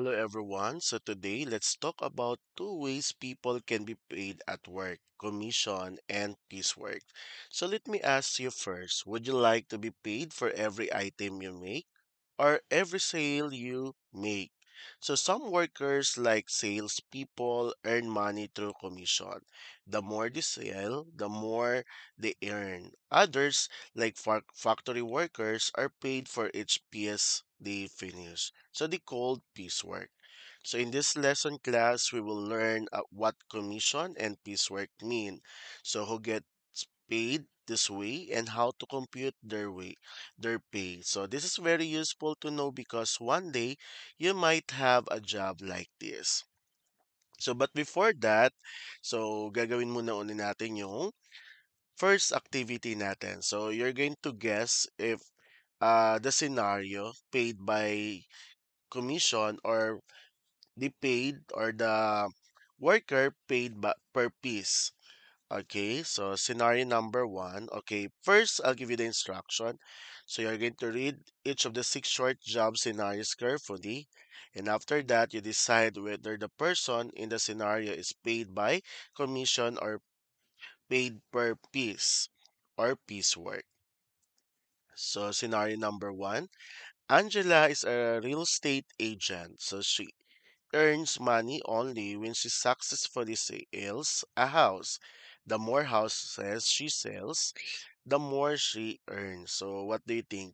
Hello everyone. So today let's talk about two ways people can be paid at work, commission and piecework. So let me ask you first, would you like to be paid for every item you make or every sale you make? So some workers like salespeople earn money through commission. The more they sell, the more they earn. Others, like factory workers, are paid for each piece they finish. So they called piecework. So in this lesson class, we will learn what commission and piecework mean. So who gets paid this way and how to compute their pay. So this is very useful to know because one day you might have a job like this. So but before that, so gagawin muna uli natin yung first activity natin. So you're going to guess if the scenario paid by commission or the paid or the worker paid per piece. Okay, so scenario number one. Okay, first I'll give you the instruction. So you're going to read each of the six short job scenarios carefully. And after that, you decide whether the person in the scenario is paid by commission or paid per piece or piecework. So scenario number one. Angela is a real estate agent. So she earns money only when she successfully sells a house. The more houses she sells, the more she earns. So, what do you think?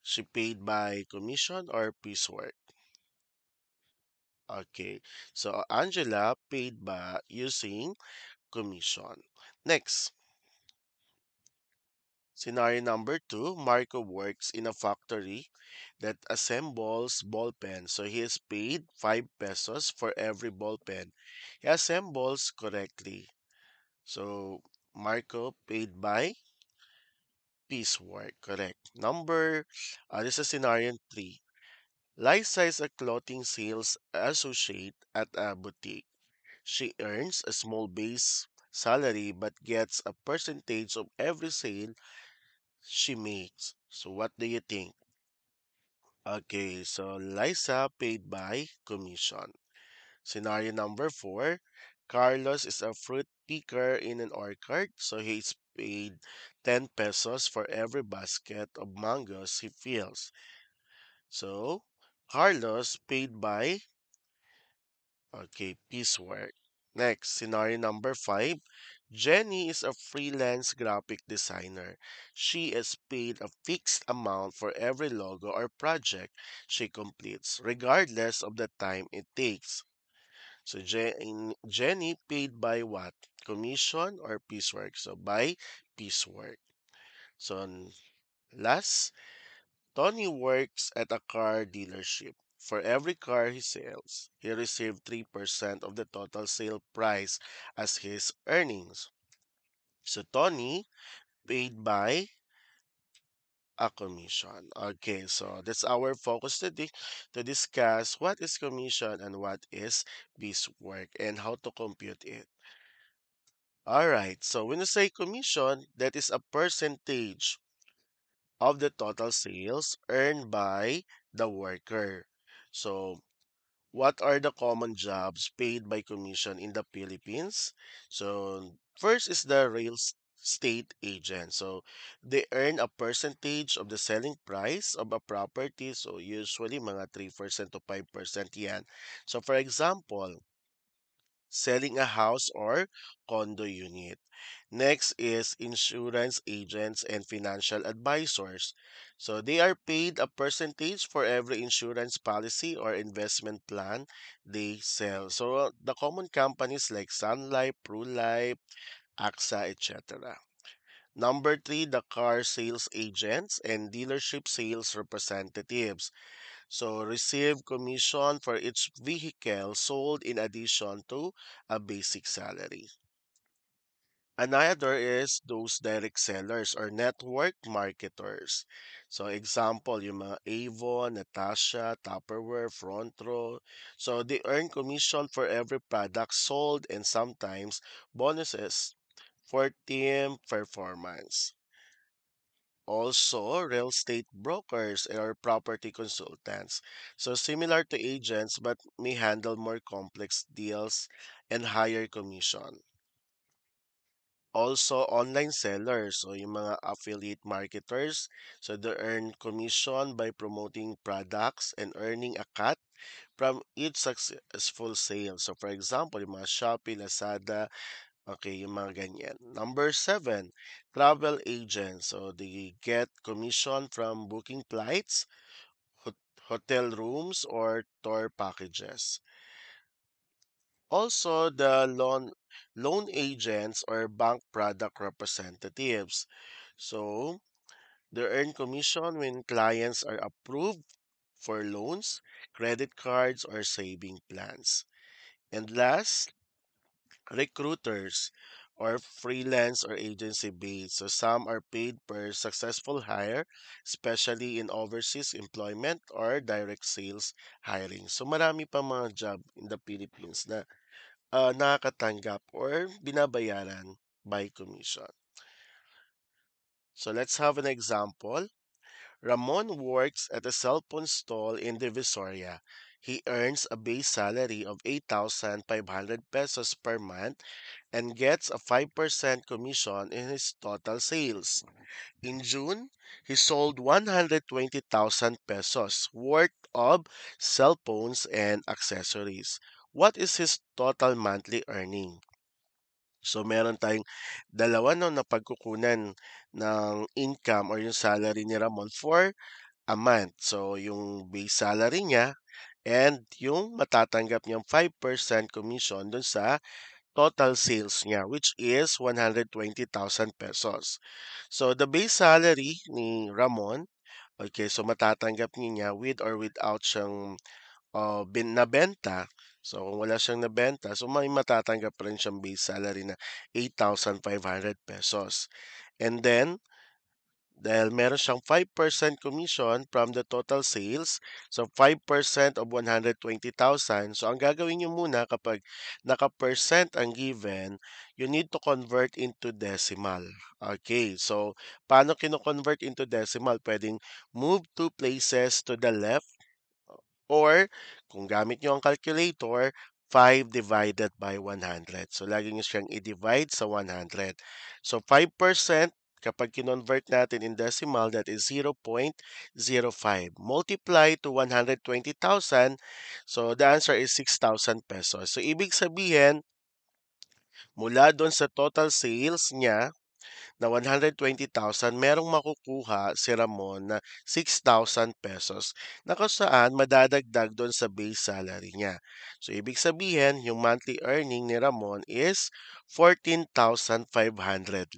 She paid by commission or piecework? Okay, so Angela paid by using commission. Next, scenario number two, Marco works in a factory that assembles ball pens. So he is paid 5 pesos for every ball pen he assembles correctly. So Marco paid by piecework, correct. This is scenario three. Liza is a clothing sales associate at a boutique. She earns a small base salary but gets a percentage of every sale she makes. So what do you think? Okay, so Liza paid by commission. Scenario number four. Carlos is a fruit picker in an orchard, so he's paid 10 pesos for every basket of mangoes he fills. So, Carlos paid by, okay, piecework. Next, scenario number five. Jenny is a freelance graphic designer. She is paid a fixed amount for every logo or project she completes, regardless of the time it takes. So Jenny paid by what? Commission or piecework? So by piecework. So last, Tony works at a car dealership. For every car he sells, he received 3% of the total sale price as his earnings. So Tony paid by a commission. Okay, so that's our focus today to discuss what is commission and what is piecework and how to compute it. All right. So when you say commission, that is a percentage of the total sales earned by the worker. So what are the common jobs paid by commission in the Philippines? So first is the estate agent. So they earn a percentage of the selling price of a property. So usually mga 3% to 5% yan. So for example, selling a house or condo unit. Next is insurance agents and financial advisors. So they are paid a percentage for every insurance policy or investment plan they sell. So the common companies like Sun Life, Pru Life, AXA, etc. Number three, the car sales agents and dealership sales representatives. So receive commission for each vehicle sold in addition to a basic salary. Another is those direct sellers or network marketers. So example, yung mga Avon, Natasha, Tupperware, Front Row. So they earn commission for every product sold and sometimes bonuses for team performance. Also, real estate brokers or property consultants. So, similar to agents but may handle more complex deals and higher commission. Also, online sellers, so yung mga affiliate marketers, so they earn commission by promoting products and earning a cut from each successful sale. So, for example, yung mga Shopee, Lazada, okay, yung mga ganyan. Number seven, travel agents. So, they get commission from booking flights, hotel rooms, or tour packages. Also, the loan agents or bank product representatives. So, they earn commission when clients are approved for loans, credit cards, or saving plans. And last, recruiters or freelance or agency based. So some are paid per successful hire, especially in overseas employment or direct sales hiring. So marami pa mga job in the Philippines na nakakatanggap or binabayaran by commission. So let's have an example. Ramon works at a cell phone stall in Divisoria. He earns a base salary of 8,500 pesos per month and gets a 5% commission in his total sales. In June, he sold 120,000 pesos worth of cell phones and accessories. What is his total monthly earning? So meron tayong dalawa no na pagkukunan ng income or yung salary ni Ramon for a month. So yung base salary niya and yung matatanggap niyang 5% commission dun sa total sales niya, which is 120,000 pesos. So the base salary ni Ramon, okay, so matatanggap niya with or without siyang nabenta. So kung wala siyang nabenta, so may matatanggap pa rin siyang base salary na 8,500 pesos. And then, dahil meron siyang 5% commission from the total sales, so 5% of 120,000. So ang gagawin niyo muna kapag naka-percent ang given, you need to convert into decimal. Okay, so paano kino-convert into decimal? Pwedeng move two places to the left or kung gamit nyo ang calculator, 5 divided by 100. So, lagi nyo siyang i-divide sa 100. So, 5% kapag kinonvert natin in decimal, that is 0.05. Multiply to 120,000. So, the answer is 6,000 pesos. So, ibig sabihin, mula doon sa total sales niya, na 120,000, merong makukuha si Ramon na 6,000 pesos na kung saan madadagdag doon sa base salary niya. So, ibig sabihin, yung monthly earning ni Ramon is 14,500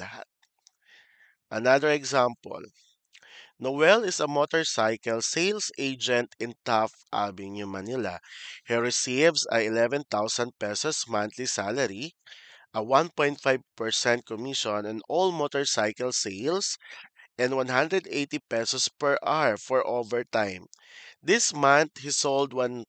lahat. Another example, Noel is a motorcycle sales agent in Taft Avenue, Manila. He receives a 11,000 pesos monthly salary, a 1.5% commission on all motorcycle sales, and 180 pesos per hour for overtime. This month, he sold 1,200,000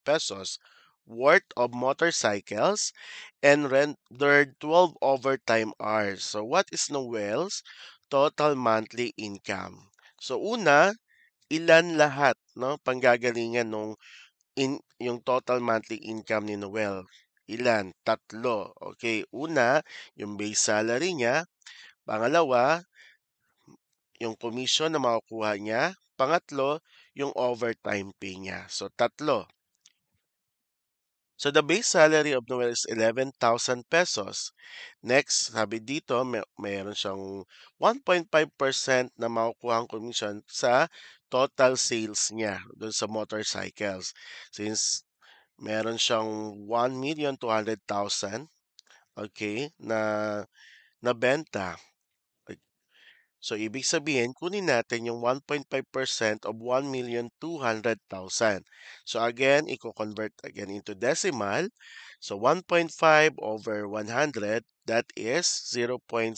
pesos worth of motorcycles and rendered 12 overtime hours. So, what is Noel's total monthly income? So, una, ilan lahat, no? Panggagalingan nung yung total monthly income ni Noel. Ilan? Tatlo. Okay, una, yung base salary niya. Pangalawa, yung commission na makukuha niya. Pangatlo, yung overtime pay niya. So, tatlo. So, the base salary of Noel is 11,000 pesos. Next, sabi dito, mayroon siyang 1.5% na makukuha commission sa total sales niya doon sa motorcycles. Since meron siyang 1,200,000, okay, na benta. So, ibig sabihin, kunin natin yung 1.5% of 1,200,000. So, again, i-convert again into decimal. So, 1.5 over 100, that is 0.015.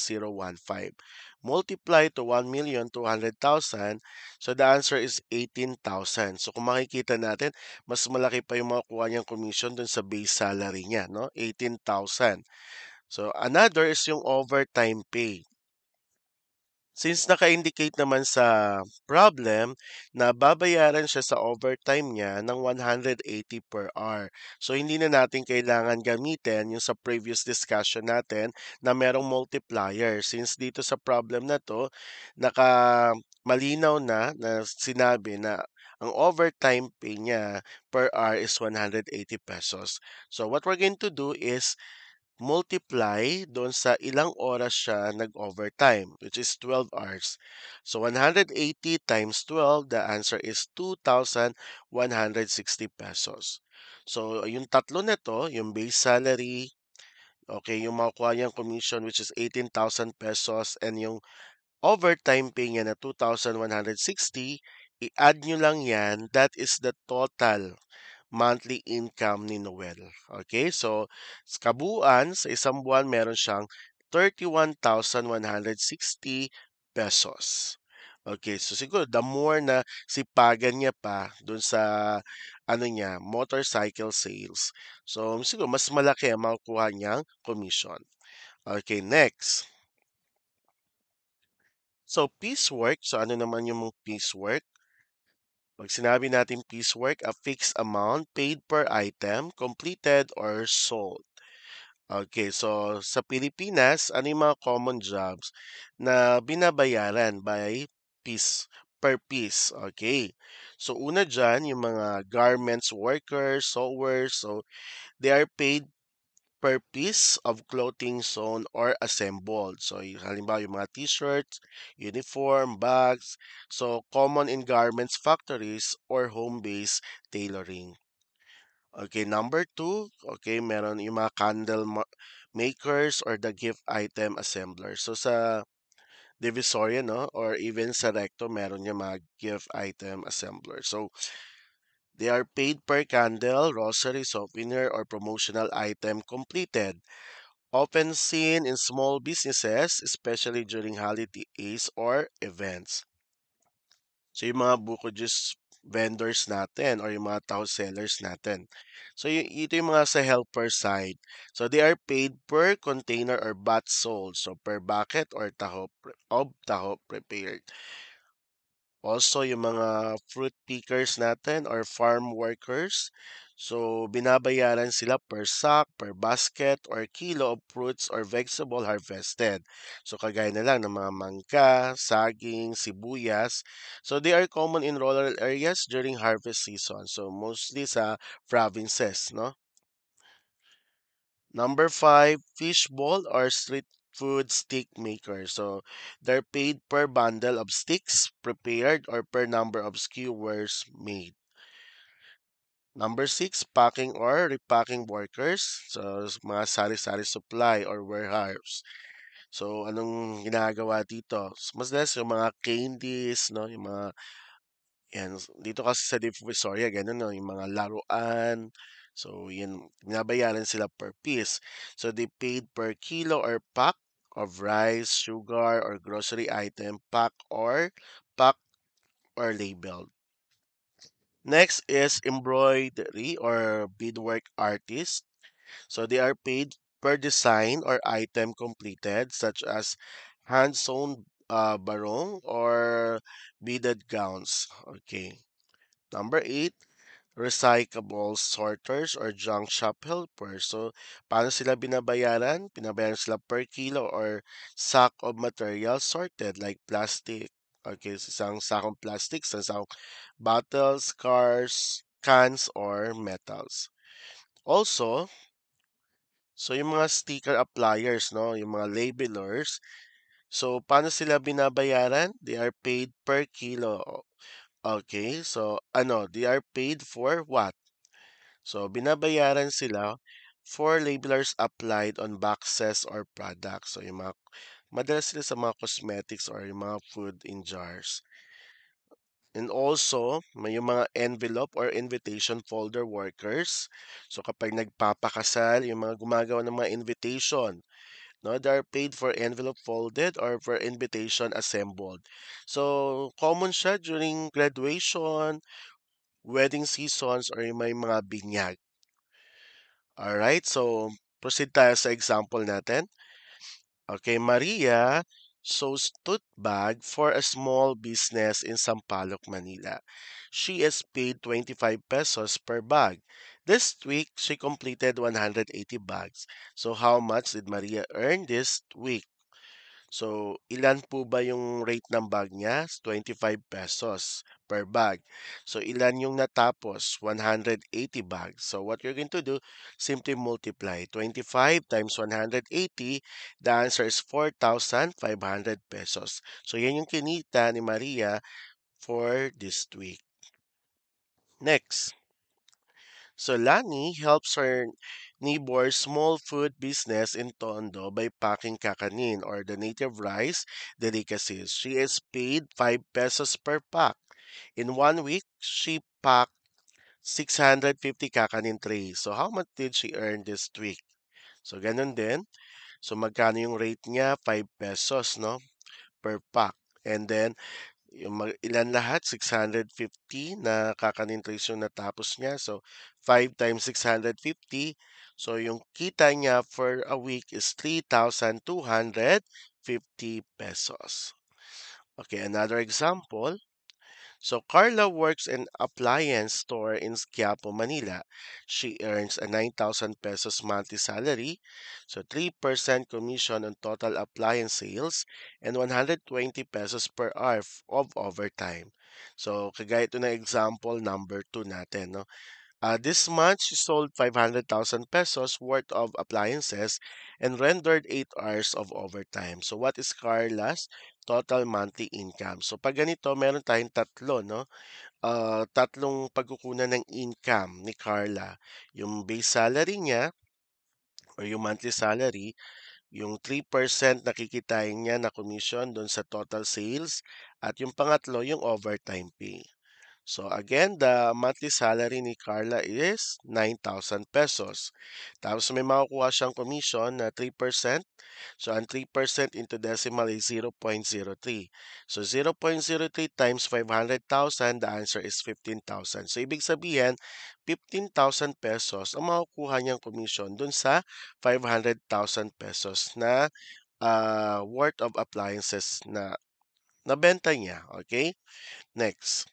Multiply to 1,200,000, so the answer is 18,000. So, kung makikita natin, mas malaki pa yung makukuha niyang commission dun sa base salary niya, no? 18,000. So, another is yung overtime pay. Since naka-indicate naman sa problem na babayaran siya sa overtime niya ng 180 per hour. So hindi na natin kailangan gamitin yung sa previous discussion natin na merong multiplier. Since dito sa problem na to, malinaw na sinabi na ang overtime pay niya per hour is 180 pesos. So what we're going to do is multiply doon sa ilang oras siya nag-overtime, which is 12 hours. So 180 times 12, the answer is 2,160 pesos. So yung tatlo na to, yung base salary, okay, yung makukuha niyang commission which is 18,000 pesos and yung overtime pay niya na 2,160, i-add nyo lang yan, that is the total monthly income ni Noel. Okay, so sa kabuuan, sa isang buwan, meron siyang 31,160 pesos. Okay, so siguro the more na sipagan niya pa dun sa ano niya, motorcycle sales. So siguro mas malaki ang makukuha niyang commission. Okay, next. So piecework, so ano naman yung piecework? Pag sinabi natin piecework, a fixed amount paid per item, completed or sold. Okay, so sa Pilipinas, ano yung mga common jobs na binabayaran by piece, per piece? Okay. So una dyan, yung mga garments workers, sewers, so they are paid per piece of clothing sewn or assembled. So, halimbawa yung mga t-shirts, uniform, bags. So, common in garments factories or home-based tailoring. Okay, number two, okay, meron yung mga makers or the gift item assemblers. So, sa Divisoria, no, or even sa Recto, meron yung mga gift item assemblers. So, they are paid per candle, rosary, souvenir, or promotional item completed, often seen in small businesses, especially during holidays or events. So yung mga buko juice vendors natin or yung mga taho sellers natin. So ito yung mga sa helper side. So they are paid per container or batch sold. So per bucket or taho prepared. Also, yung mga fruit pickers natin or farm workers. So, binabayaran sila per sack, per basket, or kilo of fruits or vegetable harvested. So, kagaya na lang ng mga mangga, saging, sibuyas. So, they are common in rural areas during harvest season. So, mostly sa provinces, no? Number five, fishbowl or street food stick maker. So they're paid per bundle of sticks prepared or per number of skewers made. Number six, packing or repacking workers. So mga sari-sari supply or warehouse. So anong ginagawa dito? Mas yung mga candies, no? Yung mga yan, dito kasi sa Divisoria, ganun, no, yung mga laruan. So, yan, binabayaran sila per piece. So, they paid per kilo or pack of rice, sugar, or grocery item, pack or labeled. Next is embroidery or beadwork artist. So, they are paid per design or item completed, such as hand-sewn barong or beaded gowns. Okay. Number eight, recyclable sorters or junk shop helpers. So, paano sila binabayaran? Binabayaran sila per kilo or sack of materials sorted like plastic. Okay, so isang sakong plastic, isang sakong bottles, cans, or metals. Also, so yung mga sticker appliers, no, yung mga labelers, so paano sila binabayaran? They are paid per kilo. Okay, so ano, they are paid for what? So, binabayaran sila for labelers applied on boxes or products. So, madalas sila sa mga cosmetics or yung mga food in jars. And also, may yung mga envelope or invitation folder workers. So, kapag nagpapakasal, yung mga gumagawa ng mga invitation, no, they are paid for envelope folded or for invitation assembled. So, common siya during graduation, wedding seasons, or yung may mga binyag. Alright, so proceed tayo sa example natin. Okay, Maria sews tote bag for a small business in Sampaloc, Manila. She is paid 25 pesos per bag. This week, she completed 180 bags. So how much did Maria earn this week? So, ilan po ba yung rate ng bag niya? 25 pesos per bag. So, ilan yung natapos? 180 bags. So, what you're going to do, simply multiply. 25 times 180, the answer is 4,500 pesos. So, yan yung kinita ni Maria for this week. Next. So Lani helps her neighbor's small food business in Tondo by packing kakanin or the native rice delicacies. She is paid 5 pesos per pack. In 1 week, she packed 650 kakanin trays. So how much did she earn this week? So ganun din. So magkano yung rate niya? 5 pesos, no? Per pack. And then ilan lahat? 650 na kakanin trays yung natapos niya. So, 5 times 650. So, yung kita niya for a week is 3,250 pesos. Okay, another example. So Carla works in appliance store in Quiapo, Manila. She earns a 9,000 pesos monthly salary, so 3% commission on total appliance sales and 120 pesos per hour of overtime. So kagaya ito na example number 2 natin, no? This month, she sold 500,000 pesos worth of appliances and rendered 8 hours of overtime. So, what is Carla's total monthly income? So, pag ganito, meron tayong tatlo, no? Tatlong pagkukunan ng income ni Carla. Yung base salary niya or yung monthly salary, yung 3% na kikitain niya na commission doon sa total sales, at yung pangatlo, yung overtime pay. So again, the monthly salary ni Carla is 9,000 pesos. Tapos may makukuha siyang commission na 3%. So ang 3% into decimal is 0.03. So 0.03 times 500,000, the answer is 15,000. So ibig sabihin, 15,000 pesos ang makukuha niyang commission dun sa 500,000 pesos na worth of appliances na nabenta niya. Okay? Next.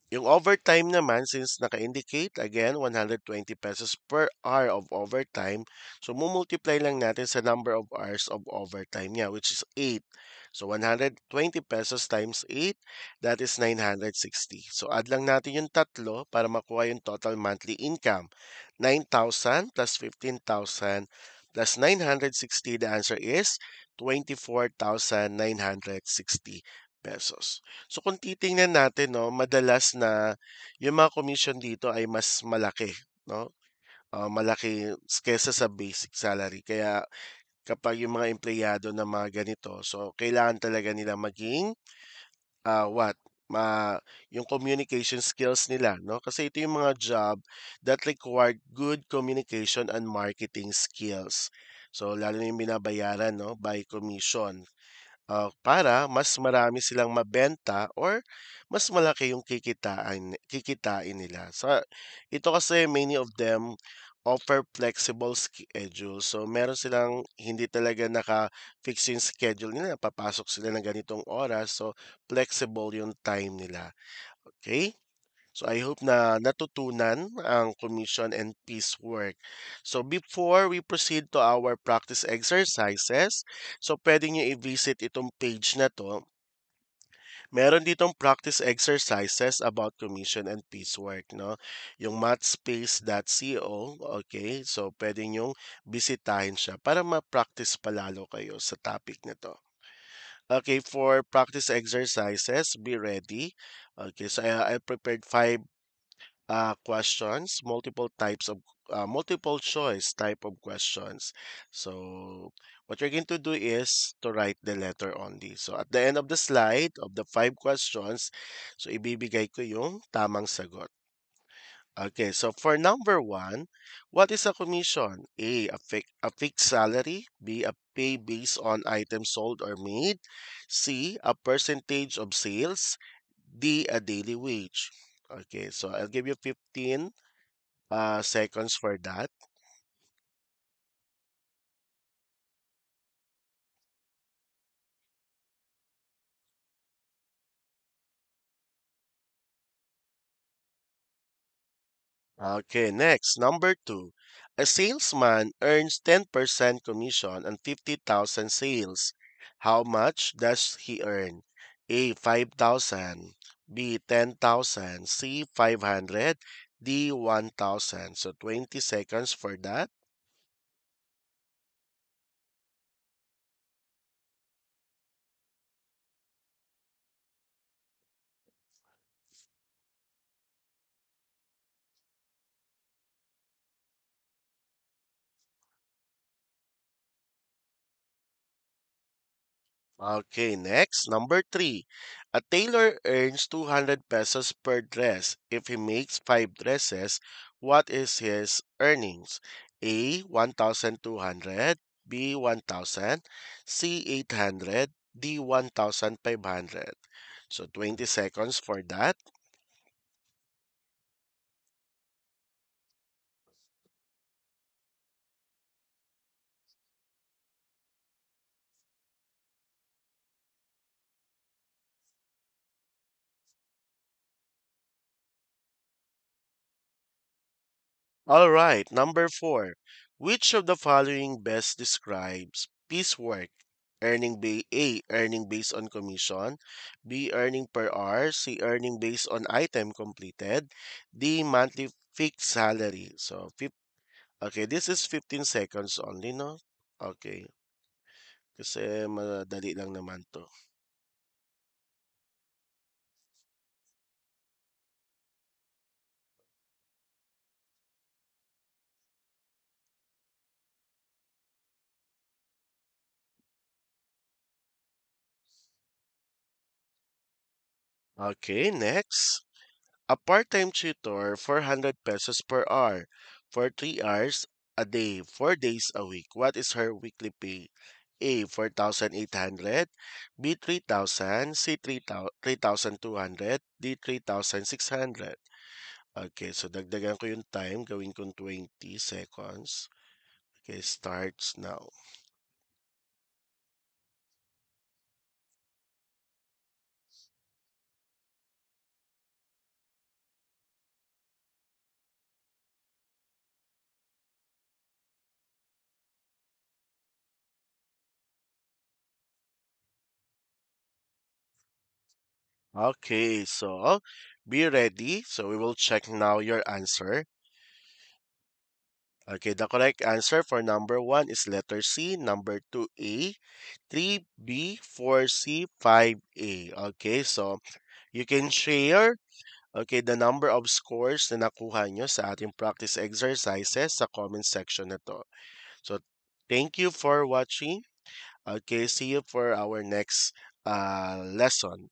Yung overtime naman, since naka-indicate, again, 120 pesos per hour of overtime. So, mumultiply lang natin sa number of hours of overtime niya, which is 8. So, 120 pesos times 8, that is 960. So, add lang natin yung tatlo para makuha yung total monthly income. 9,000 plus 15,000 plus 960, the answer is 24,960 pesos. So kung titingnan natin 'no, madalas na yung mga commission dito ay mas malaki 'no, malaki kaysa sa basic salary. Kaya kapag yung mga empleyado na mga ganito, so kailangan talaga nila maging what, yung communication skills nila 'no, kasi ito yung mga job that required good communication and marketing skills. So lalo na yung binabayaran 'no, by commission. Para mas marami silang mabenta or mas malaki yung kikitain nila. Ito kasi many of them offer flexible schedule. So meron silang hindi talaga naka-fix yung schedule nila. Papasok sila ng ganitong oras. So flexible yung time nila. Okay? So I hope na natutunan ang commission and piecework. So before we proceed to our practice exercises, so pwede nyo i-visit itong page na to. Meron ditong practice exercises about commission and piecework, no? Yung mathspace.co, okay? So pwede nyong bisitahin siya para ma-practice palalo kayo sa topic na to. Okay, for practice exercises, be ready. Okay, so I prepared 5 questions, multiple choice type of questions. So what you're going to do is to write the letter only. So at the end of the slide of the 5 questions, so ibibigay ko yung tamang sagot. Okay, so for number 1, what is a commission? A fixed salary. B, a pay based on items sold or made. C, a percentage of sales. D, a daily wage. Okay, so I'll give you 15 seconds for that. Okay, next, number two. A salesman earns 10% commission on 50,000 sales. How much does he earn? A, 5,000. B, 10,000. C, 500. D, 1,000. So 20 seconds for that. Okay, next, number three. A tailor earns 200 pesos per dress. If he makes five dresses, what is his earnings? A, 1,200. B, 1,000. C, 800. D, 1,500. So 20 seconds for that. All right, number four. Which of the following best describes piecework? A. Earning based on commission. B. Earning per hour. C. Earning based on item completed. D. Monthly fixed salary. So, okay, this is 15 seconds only, no? Okay, kasi madali lang naman to. Okay, next. A part-time tutor, 400 pesos per hour for 3 hours a day, 4 days a week. What is her weekly pay? A, 4,800. B, 3,000. C, 3,200. D, 3,600. Okay, so dagdagan ko yung time. Gawin kong 20 seconds. Okay, starts now. Okay, so be ready. So we will check now your answer. Okay, the correct answer for number one is letter C, number two A, three B, four C, five A. Okay, so you can share the number of scores na nakuha nyo sa ating practice exercises sa comment section na to. So thank you for watching. Okay, see you for our next lesson.